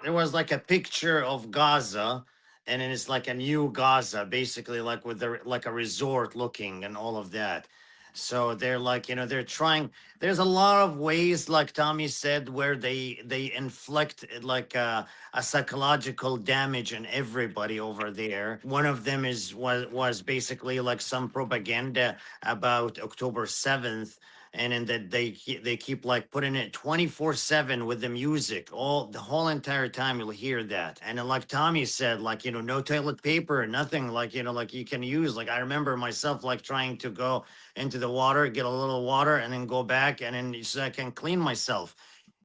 there was like a picture of Gaza, and then it's like a new Gaza, basically, like with the like a resort looking and all of that. So they're like, they're trying. There's a lot of ways, like Tommy said, where they inflict like a psychological damage on everybody over there. One of them was basically like some propaganda about October 7th, and in that they keep like putting it 24/7 with the music, all the whole entire time you'll hear that. And then like Tommy said, like, no toilet paper, nothing, like, like you can use. Like I remember myself like trying to go into the water, get a little water, and then go back, and then so I can clean myself.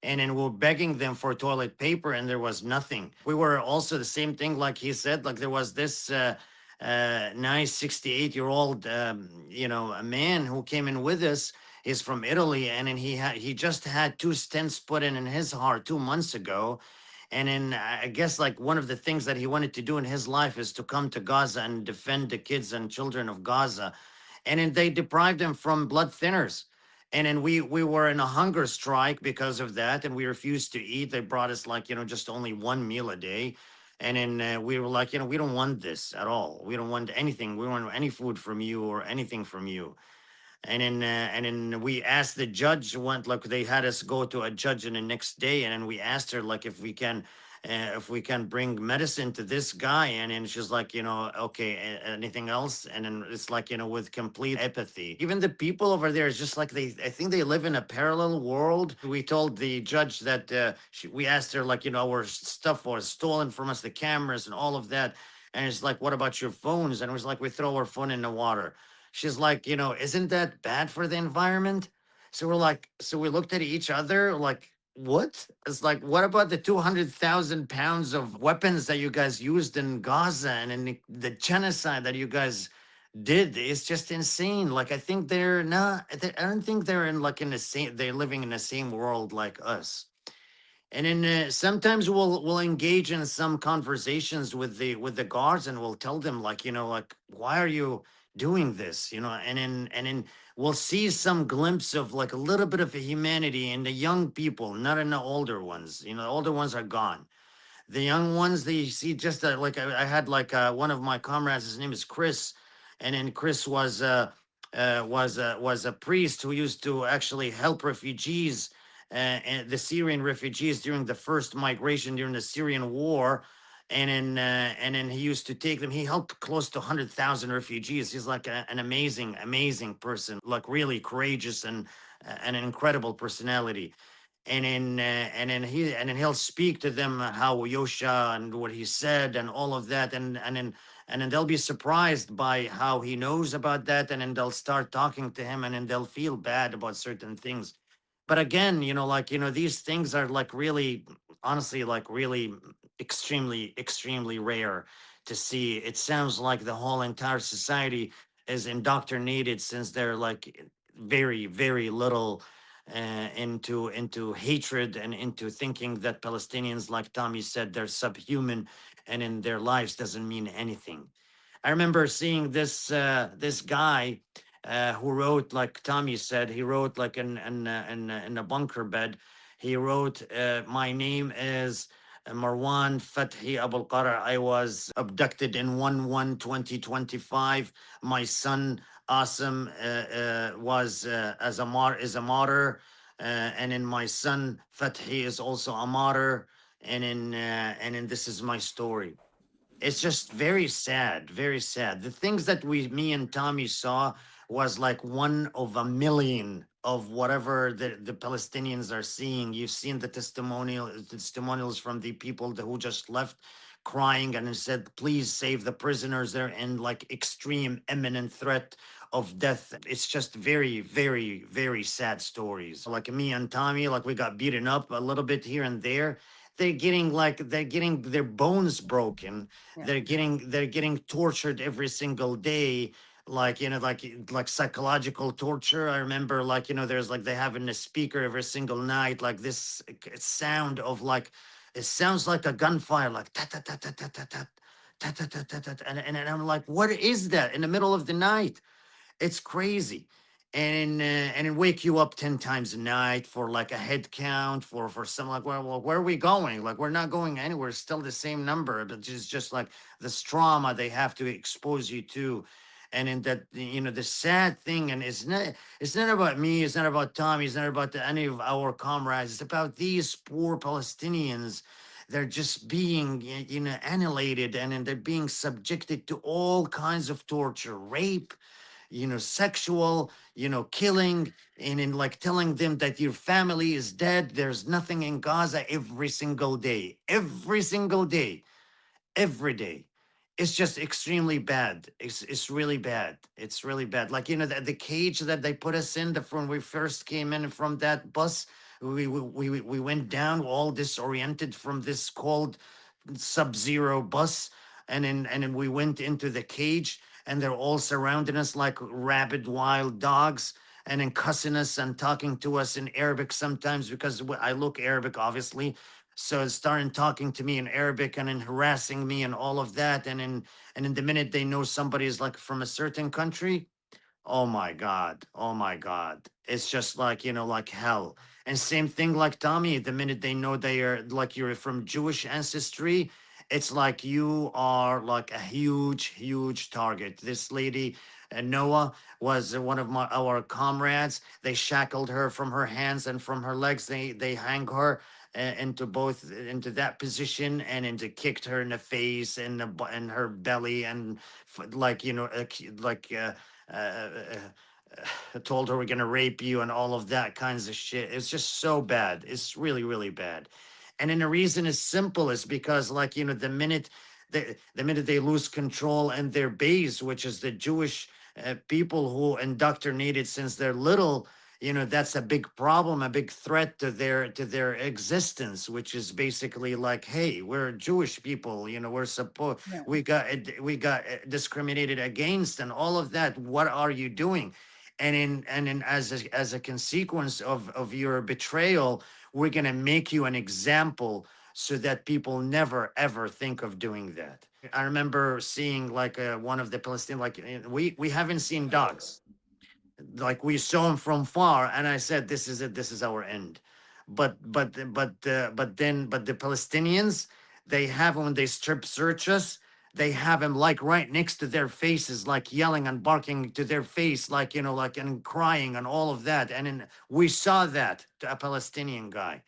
And then we're begging them for toilet paper, and there was nothing. We were also the same thing, like he said, like there was this nice 68-year-old a man who came in with us. He's from Italy, and then he just had two stents put in his heart 2 months ago. And then I guess like one of the things that he wanted to do in his life is to come to Gaza and defend the kids and children of Gaza. And then they deprived him from blood thinners. And then we were in a hunger strike because of that, and we refused to eat. They brought us like, just only one meal a day. And then we were like, we don't want this at all. We don't want anything. We don't want any food from you or anything from you. And then we asked the judge, went like they had us go to a judge in the next day, and then we asked her like if we can bring medicine to this guy. And then she's like, okay, anything else? And then it's like, with complete apathy. Even the people over there is just like I think they live in a parallel world. We told the judge that we asked her like, our stuff was stolen from us, the cameras and all of that. And it's like, what about your phones? And it was like, we throw our phone in the water. She's like, isn't that bad for the environment? So we're like, so we looked at each other like, what? It's like, what about the 200,000 pounds of weapons that you guys used in Gaza and in the genocide that you guys did? It's just insane. Like, I think they're not, I don't think they're in like in the same, they're living in the same world like us. And then sometimes we'll engage in some conversations with the guards, and we'll tell them like, like, why are you doing this, and then we'll see some glimpse of like a little bit of a humanity in the young people, not in the older ones. The older ones are gone. The young ones, they see just like I had like one of my comrades, his name is Chris. And then Chris was a priest who used to actually help refugees, and the Syrian refugees during the first migration during the Syrian war. And then he used to take them. He helped close to 100,000 refugees. He's like an amazing person, like really courageous and an incredible personality. And then he'll speak to them how Yosha and what he said and all of that. And then they'll be surprised by how he knows about that, and then they'll start talking to him, and then they'll feel bad about certain things. But again, like, these things are like really, honestly, like really extremely rare to see. It sounds like the whole entire society is indoctrinated since they're like very little into hatred and into thinking that Palestinians, like Tommy said, they're subhuman, and in their lives doesn't mean anything. I remember seeing this guy who wrote, like Tommy said, he wrote like in a bunker bed. He wrote, "My name is Marwan Fathi Abul Qara. I was abducted in 1/1/2025. My son Asim was as a is a martyr, and then my son Fathi is also a martyr, and in this is my story." It's just very sad, very sad. The things that me and Tommy saw was like one of a million of whatever the Palestinians are seeing. You've seen the testimonials from the people who just left crying and said, please save the prisoners. They're in like extreme imminent threat of death. It's just very sad stories. Like me and Tommy, like we got beaten up a little bit here and there. They're getting their bones broken. Yeah. They're getting tortured every single day, like, like psychological torture. I remember, like, there's like they have in the speaker every single night like this sound of like, it sounds like a gunfire, like tat tat tat tat tat tat tat tat tat tat tat, and I'm like, what is that in the middle of the night? It's crazy. and it wake you up 10 times a night for like a head count for some like well, where are we going? Like we're not going anywhere, still the same number, but just like this trauma they have to expose you to. And in that, the sad thing, and it's not about me, it's not about Tommy, it's not about any of our comrades, it's about these poor Palestinians. They're just being annihilated, and then they're being subjected to all kinds of torture, rape, sexual, killing, and in like telling them that your family is dead. There's nothing in Gaza every single day, every single day, every day. It's just extremely bad. It's really bad. It's really bad. Like, the cage that they put us in when we first came in from that bus. We went down all disoriented from this cold sub-zero bus, and then we went into the cage, and they're all surrounding us like rabid wild dogs, and then cussing us and talking to us in Arabic sometimes, because I look Arabic, obviously. So starting talking to me in Arabic, and then harassing me and all of that, and in the minute they know somebody is like from a certain country. Oh my God. Oh my God. It's just like, like hell. And same thing like Tommy, the minute they know they are like you're from Jewish ancestry, it's like you are like a huge, huge target. This lady, Noah, was one of our comrades. They shackled her from her hands and from her legs. They hang her into that position, and into kicked her in the face and and her belly, and like like told her we're gonna rape you and all of that kinds of shit. It's just so bad. It's really, really bad. And then the reason is simple, is because like the minute they lose control and their base, which is the Jewish people who indoctrinated since they're little, that's a big problem, a big threat to their existence, which is basically like, hey, we're Jewish people, we're supposed Yeah. we got discriminated against and all of that. What are you doing? And in as a consequence of your betrayal, we're going to make you an example, so that people never ever think of doing that. I remember seeing like one of the Palestinian, like we haven't seen dogs, like we saw him from far, and I said, this is it, this is our end. But the Palestinians, they have him when they strip search us, they have him like right next to their faces, like yelling and barking to their face, like like, and crying and all of that. And then we saw that to a Palestinian guy.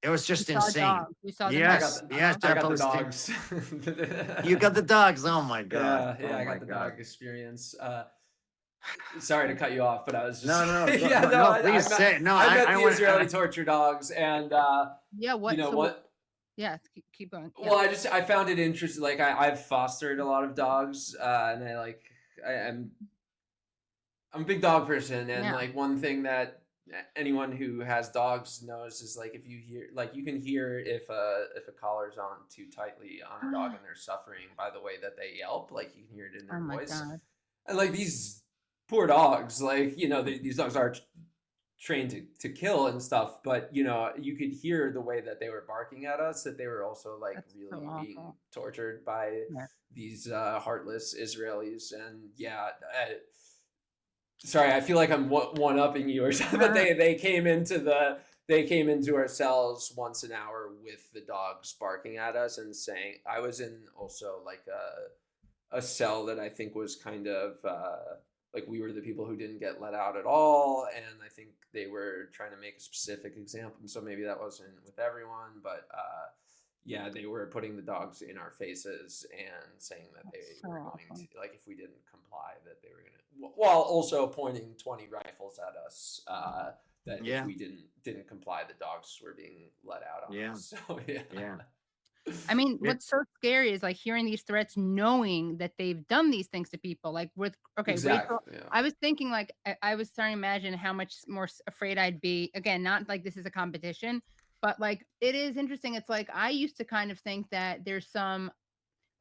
It was You just saw insane. dogs. You saw them I as got Yes, the yes, dogs. to I a got the Palestinian. dogs. You got the dogs. Oh my god. Yeah, Oh I my got the god. dog experience. Sorry to cut you off, but I was just No, no, yeah, no, no, no. I Please met say no. I I met I the want. Israeli torture dogs, and Yeah. you What? know So what? yeah. Keep going. Yeah. Well, I found it interesting. Like I've fostered a lot of dogs, and I'm a big dog person, and Yeah. like one thing that anyone who has dogs knows is like if you hear like you can hear if a collar's on too tightly on a dog and they're suffering by the way that they yelp. Like you can hear it in Oh their my voice, God. and like these poor dogs, like these dogs are trained to kill and stuff, but you could hear the way that they were barking at us, that they were also like That's so really being awful. tortured by Yeah. these heartless Israelis. And yeah, sorry, I feel like I'm one upping you or something, but Uh, they came into our cells once an hour with the dogs barking at us and saying, I was in also like a cell that I think was kind of like we were the people who didn't get let out at all, and I think they were trying to make a specific example, so maybe that wasn't with everyone, but yeah, they were putting the dogs in our faces and saying that they that's so were going to, awful. like, if we didn't comply, that they were going to, while also pointing 20 rifles at us, that if Yeah, we didn't comply, the dogs were being let out on yeah, us. So yeah. yeah. I mean, It, what's so scary is like hearing these threats, knowing that they've done these things to people. Like with okay, Rachel, Exactly. Yeah. I was thinking like I was starting to imagine how much more afraid I'd be. Again, not like this is a competition, but like it is interesting. It's like I used to kind of think that there's some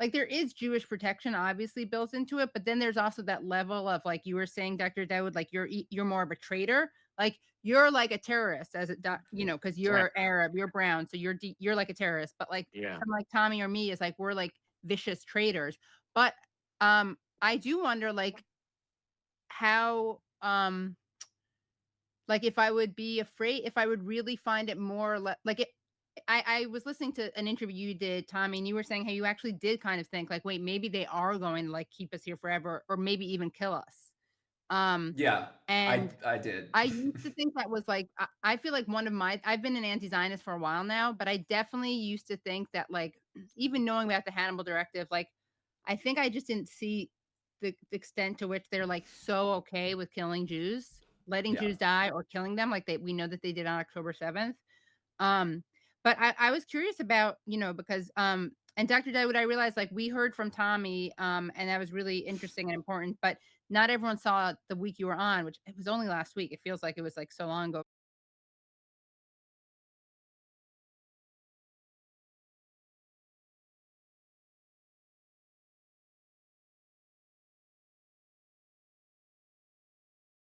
like there is Jewish protection obviously built into it, but then there's also that level of like you were saying, Dr. Daoud, like you're more of a traitor. Like you're like a terrorist as a because right. you're Arab, you're brown, so you're like a terrorist. But like Yeah. someone like Tommy or me is like we're like vicious traitors. But I do wonder like how like if I would be afraid, if I would really find it more like it. I was listening to an interview you did, Tommy, and you were saying how you actually did kind of think like, wait, maybe they are going to like keep us here forever, or maybe even kill us. Um, Yeah, and I did. I used to think that was like I feel like one of my I've been an anti-Zionist for a while now, but I definitely used to think that like even knowing about the Hannibal Directive, like I think I just didn't see the extent to which they're like so okay with killing Jews, letting Yeah. Jews die or killing them like we know that they did on October 7th. Um, but I was curious about, because and Dr. Dawood, I realized like we heard from Tommy, and that was really interesting and important, but not everyone saw it the week you were on, which it was only last week. It feels like it was like so long ago.